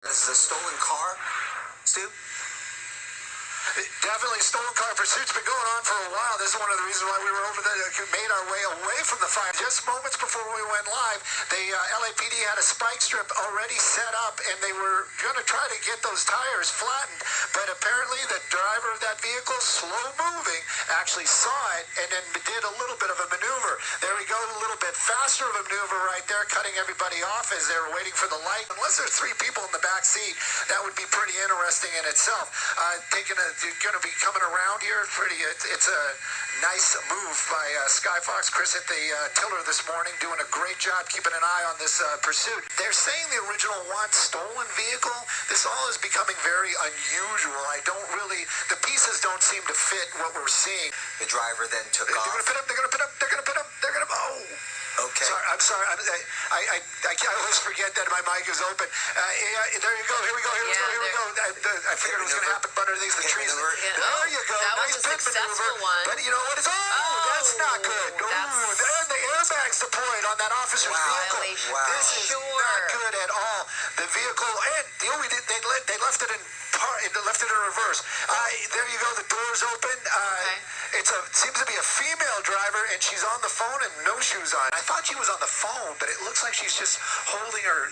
This is a stolen car, Stu? Definitely stolen car pursuit's been going on for a while. This is one of the reasons why we were made our way away from the fire. Just moments before we went live, the LAPD had a spike strip already set up, and they were going to try to get those tires flattened. But apparently the driver of that vehicle, slow moving, actually saw it and then did a little bit of a maneuver. There we go, a little bit faster of a maneuver right there, cutting everybody off as they were waiting for the light. Unless there's three people in the back seat, that would be pretty interesting in itself. Going to be coming around here. It's a nice move by Skyfox. Chris hit the tiller this morning, doing a great job keeping an eye on this pursuit. They're saying the original once stolen vehicle. This all is becoming very unusual. The pieces don't seem to fit what we're seeing. The driver then took off. They're going to pit him. Okay. Sorry, I'm sorry. I always forget that my mic is open. There you go. Here we go. I figured it was going to happen underneath the trees. There you go. That nice was a pit successful maneuver. one. But you know what? That's not good. And the airbags deployed on that officer's vehicle. Wow. This is not good at all. The vehicle, and they left it in reverse. There you go. The door's open. It seems to be a female driver, and she's on the phone and no shoes on. I thought she was on the phone, but it looks like she's just holding her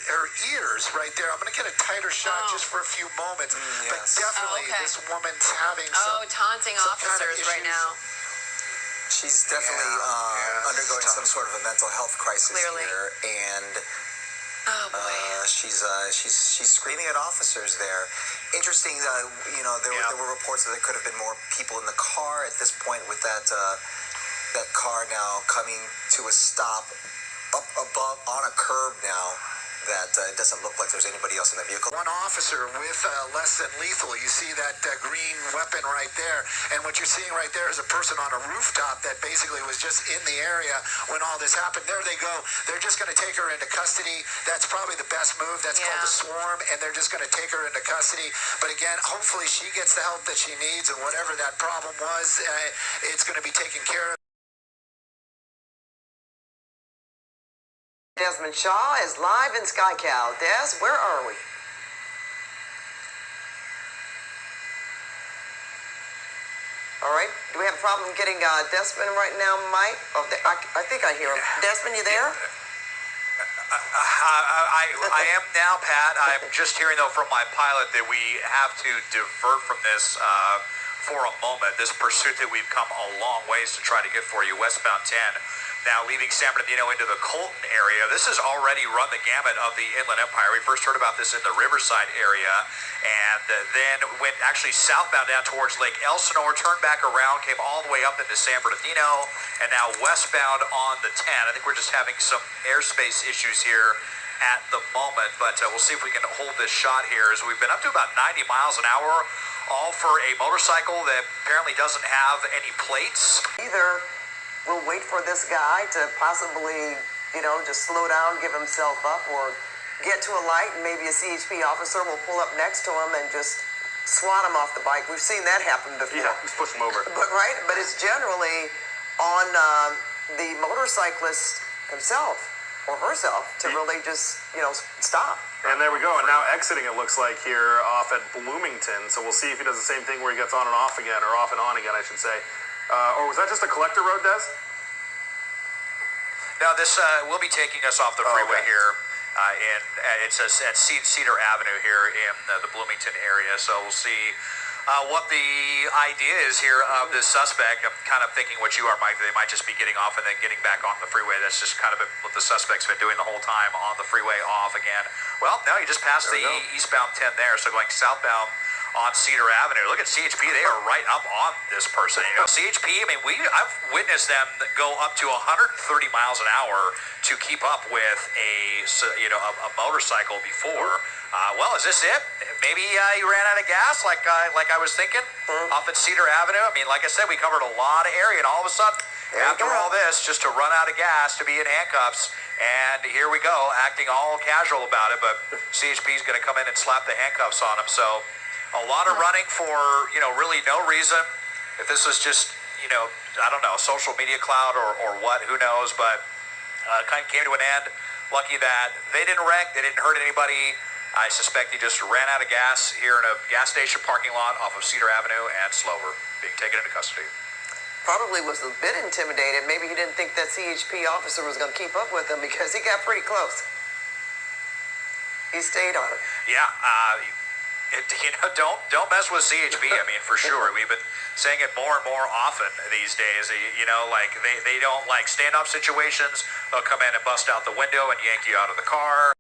ears right there. I'm going to get a tighter shot just for a few moments. But definitely, this woman's having taunting officers right now. She's definitely undergoing some sort of a mental health crisis here, and she's screaming at officers there. Interesting, there were reports that there could have been more people in the car at this point, with that car now coming to a stop up above on a curb now. That it doesn't look like there's anybody else in the vehicle. One officer with less than lethal. You see that green weapon right there. And what you're seeing right there is a person on a rooftop that basically was just in the area when all this happened. There they go. They're just going to take her into custody. That's probably the best move. That's called a swarm. And they're just going to take her into custody. But again, hopefully she gets the help that she needs. And whatever that problem was, it's going to be taken care of. Desmond Shaw is live in SkyCal. Des, where are we? All right. Do we have a problem getting Desmond right now, Mike? Oh, I think I hear him. Desmond, you there? I am now, Pat. I'm just hearing, though, from my pilot that we have to divert from this for a moment. This pursuit that we've come a long ways to try to get for you, westbound 10. Now leaving San Bernardino into the Colton area. This has already run the gamut of the Inland Empire. We first heard about this in the Riverside area, and then went actually southbound down towards Lake Elsinore, turned back around, came all the way up into San Bernardino, and now westbound on the 10. I think we're just having some airspace issues here at the moment, but we'll see if we can hold this shot here, as we've been up to about 90 miles an hour, all for a motorcycle that apparently doesn't have any plates. Either we'll wait for this guy to possibly, just slow down, give himself up, or get to a light, and maybe a CHP officer will pull up next to him and just swat him off the bike. We've seen that happen before. Yeah, just push him over. But it's generally on the motorcyclist himself or herself to really just, stop. And there we go. And now exiting, it looks like, here off at Bloomington. So we'll see if he does the same thing where he gets on and off again, or off and on again, I should say. Or was that just a collector road, Des? No, this will be taking us off the freeway here. It's at Cedar Avenue here in the Bloomington area. So we'll see what the idea is here of this suspect. I'm kind of thinking what you are, Mike. They might just be getting off and then getting back on the freeway. That's just kind of what the suspect's been doing the whole time, on the freeway, off again. Well, no, you just passed the eastbound 10 there, so going southbound on Cedar Avenue. Look at CHP; they are right up on this person. CHP. I mean, I've witnessed them go up to 130 miles an hour to keep up with a motorcycle before. Well, is this it? Maybe he ran out of gas, like I was thinking, off at Cedar Avenue. I mean, like I said, we covered a lot of area, and all of a sudden, after all this, just to run out of gas, to be in handcuffs, and here we go, acting all casual about it. But CHP is going to come in and slap the handcuffs on him. So a lot of running for, really no reason. If this was just, I don't know, social media cloud or what, who knows, but kind of came to an end. Lucky that they didn't wreck, they didn't hurt anybody. I suspect he just ran out of gas here in a gas station parking lot off of Cedar Avenue and Slover, being taken into custody. Probably was a bit intimidated. Maybe he didn't think that CHP officer was going to keep up with him because he got pretty close. He stayed on it. Yeah, don't mess with CHP. I mean, for sure. We've been saying it more and more often these days. Like they don't like stand-up situations. They'll come in and bust out the window and yank you out of the car.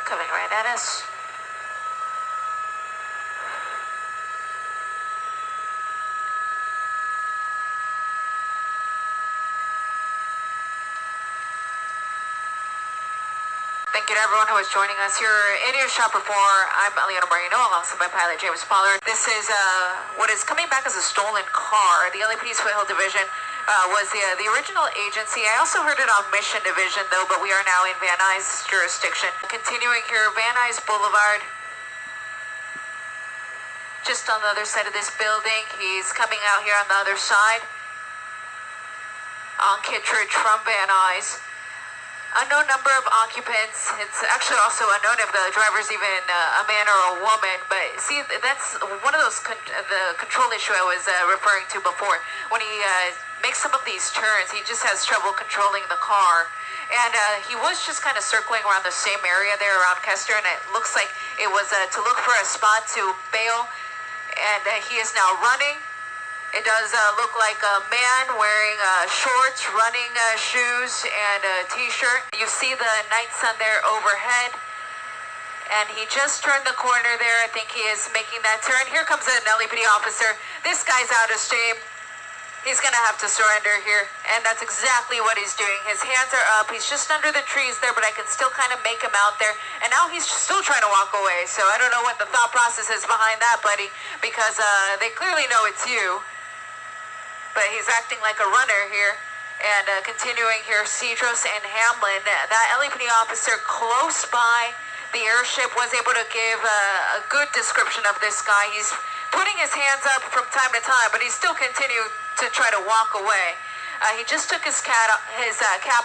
Coming right at us. Thank you to everyone who is joining us here in your Shop Report. I'm Eliana Moreno, alongside my pilot James Pollard. This is what is coming back as a stolen car. The LAPD's Foothill Division was the original agency. I also heard it on Mission Division, though, but we are now in Van Nuys jurisdiction. Continuing here, Van Nuys Boulevard. Just on the other side of this building. He's coming out here on the other side. On Kittredge from Van Nuys. Unknown number of occupants. It's actually also unknown if the driver's even a man or a woman. But see, that's one of those the control issue I was referring to before. When he makes some of these turns, he just has trouble controlling the car. And he was just kind of circling around the same area there around Kester, and it looks like it was to look for a spot to bail. And he is now running. It does look like a man wearing shorts, running shoes, and a t-shirt. You see the night sun there overhead. And he just turned the corner there. I think he is making that turn. Here comes an LAPD officer. This guy's out of steam. He's going to have to surrender here. And that's exactly what he's doing. His hands are up. He's just under the trees there, but I can still kind of make him out there. And now he's still trying to walk away. So I don't know what the thought process is behind that, buddy, because they clearly know it's you. But he's acting like a runner here. And continuing here, Cedros and Hamlin, that LAPD officer close by the airship was able to give a good description of this guy. He's putting his hands up from time to time, but he's still continuing to try to walk away. He just took his cap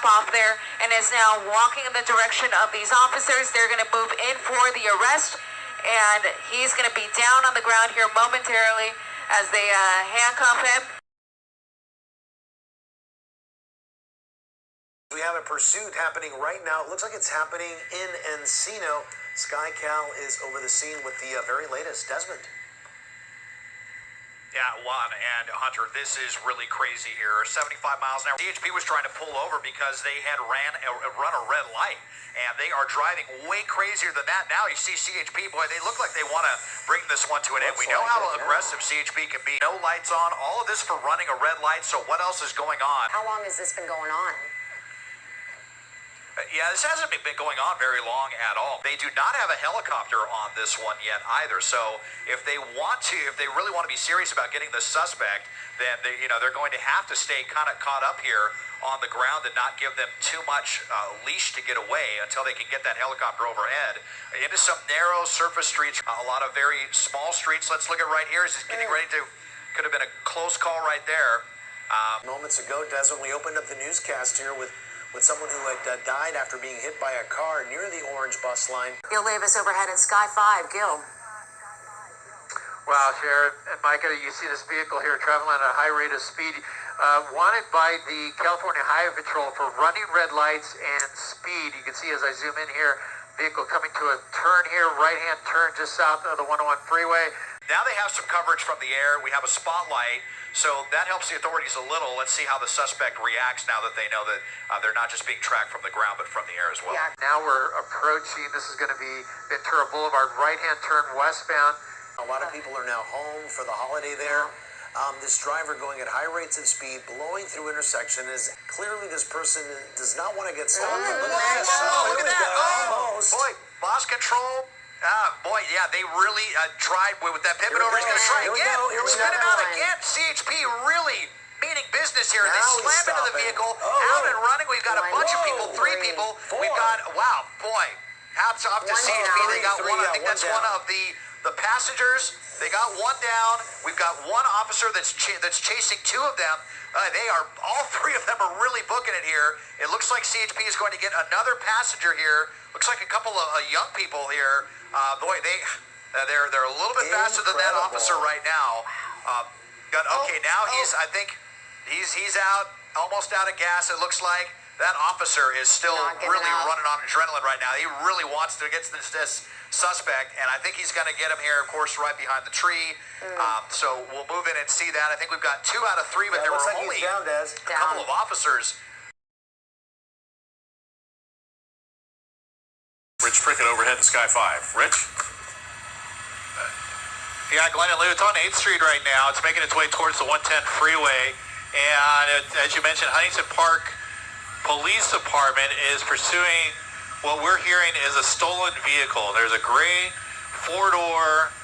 off there and is now walking in the direction of these officers. They're going to move in for the arrest, and he's going to be down on the ground here momentarily as they handcuff him. We have a pursuit happening right now. It looks like it's happening in Encino. SkyCal is over the scene with the very latest. Desmond. Yeah, Juan and Hunter, this is really crazy here. 75 miles an hour. CHP was trying to pull over because they had run a red light, and they are driving way crazier than that. Now you see CHP, boy, they look like they want to bring this one to an end. We know how aggressive CHP can be. No lights on, all of this for running a red light, so what else is going on? How long has this been going on? Yeah, this hasn't been going on very long at all. They do not have a helicopter on this one yet either. So if they really want to be serious about getting the suspect, then they're going to have to stay kind of caught up here on the ground and not give them too much leash to get away until they can get that helicopter overhead into some narrow surface streets. A lot of very small streets. Let's look at right here. Is it getting ready to? Could have been a close call right there. Moments ago, Des, when we opened up the newscast here with someone who had died after being hit by a car near the orange bus line. Gil Davis overhead in Sky 5. Gil. Wow, Sheriff and Micah, you see this vehicle here traveling at a high rate of speed, wanted by the California Highway Patrol for running red lights and speed. You can see as I zoom in here, vehicle coming to a turn here, right-hand turn just south of the 101 freeway. Now they have some coverage from the air. We have a spotlight, so that helps the authorities a little. Let's see how the suspect reacts now that they know that they're not just being tracked from the ground, but from the air as well. Yeah. Now we're approaching, this is going to be Ventura Boulevard, right-hand turn westbound. A lot of people are now home for the holiday there. This driver going at high rates of speed, blowing through intersection, is clearly this person does not want to get stopped. Look at that. Almost. Boy, lost control. Boy, yeah, they really tried with that pivot over. He's going to try again. Spin him out again. CHP really meaning business here. They slam into the vehicle, out and running. We've got a bunch of people, 3 people. We've got, wow, boy. Hats off to CHP. They got one. I think that's one of the passengers. They got one down. We've got one officer that's chasing two of them. They are, all three of them are really booking it here. It looks like CHP is going to get another passenger here. Looks like a couple of young people here. Boy, they're a little bit faster than that officer right now. Okay, now I think he's out, almost out of gas. It looks like that officer is still really running on adrenaline right now. He really wants to get this suspect, and I think he's going to get him here, of course, right behind the tree. So we'll move in and see that. I think we've got 2 out of 3, but there were only a couple of officers. Rich Prickett overhead in Sky 5. Rich? Yeah, Glenn and Lou, it's on 8th Street right now. It's making its way towards the 110 freeway. And as you mentioned, Huntington Park Police Department is pursuing what we're hearing is a stolen vehicle. There's a gray 4-door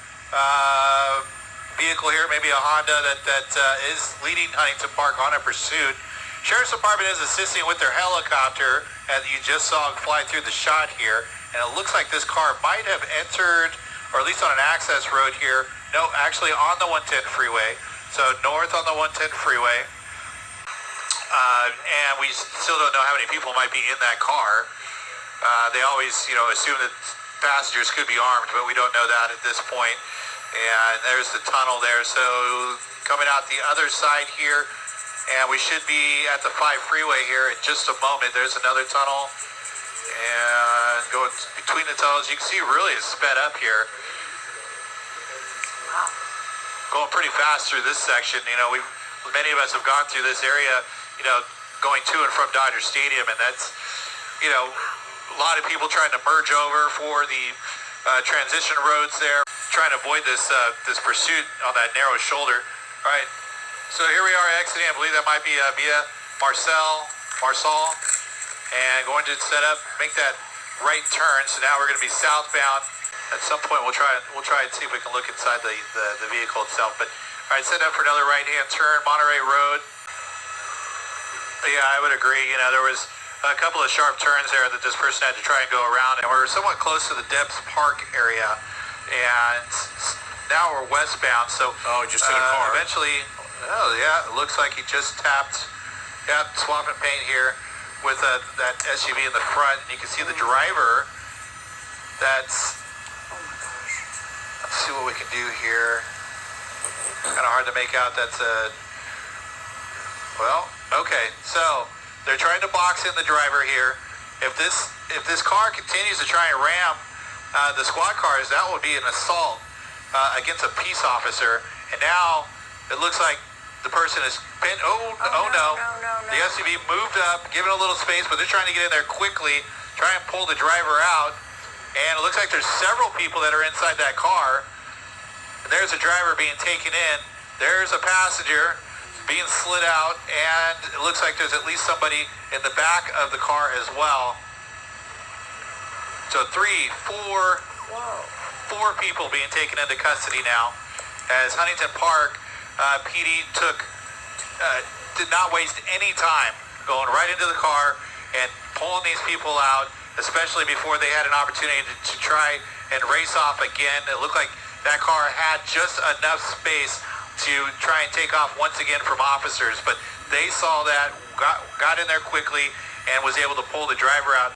vehicle here, maybe a Honda, that is leading Huntington Park on a pursuit. Sheriff's Department is assisting with their helicopter, as you just saw fly through the shot here. And it looks like this car might have entered, or at least on an access road here. No, actually on the 110 freeway. So north on the 110 freeway. And we still don't know how many people might be in that car. They always, assume that passengers could be armed, but we don't know that at this point. And there's the tunnel there. So coming out the other side here, and we should be at the 5 freeway here in just a moment. There's another tunnel. And going between the tunnels, you can see really it's sped up here. Wow. Going pretty fast through this section. Many of us have gone through this area, going to and from Dodger Stadium, and that's, a lot of people trying to merge over for the transition roads there, trying to avoid this pursuit on that narrow shoulder. All right, so here we are exiting. I believe that might be via Marsal, and going to set up, make that right turn. So now we're going to be southbound. At some point, we'll try and see if we can look inside the vehicle itself. But all right, set up for another right-hand turn, Monterey Road. Yeah, I would agree. There was a couple of sharp turns there that this person had to try and go around, and we're somewhat close to the Debs Park area, and now we're westbound. So just hit a car. Eventually, it looks like he just tapped, swapping paint here with that SUV in the front. And you can see the driver. That's. Let's see what we can do here. Kind of hard to make out. That's okay. So they're trying to box in the driver here. If this car continues to try and ram the squad cars, that would be an assault against a peace officer. And now it looks like the person is bent. Oh no. The SUV moved up, giving a little space, but they're trying to get in there quickly, try and pull the driver out. And it looks like there's several people that are inside that car. And there's a driver being taken in. There's a passenger being slid out. And it looks like there's at least somebody in the back of the car as well. So 4 people being taken into custody now. As Huntington Park PD did not waste any time going right into the car and pulling these people out, especially before they had an opportunity to try and race off again. It looked like that car had just enough space to try and take off once again from officers, but they saw that, got in there quickly, and was able to pull the driver out.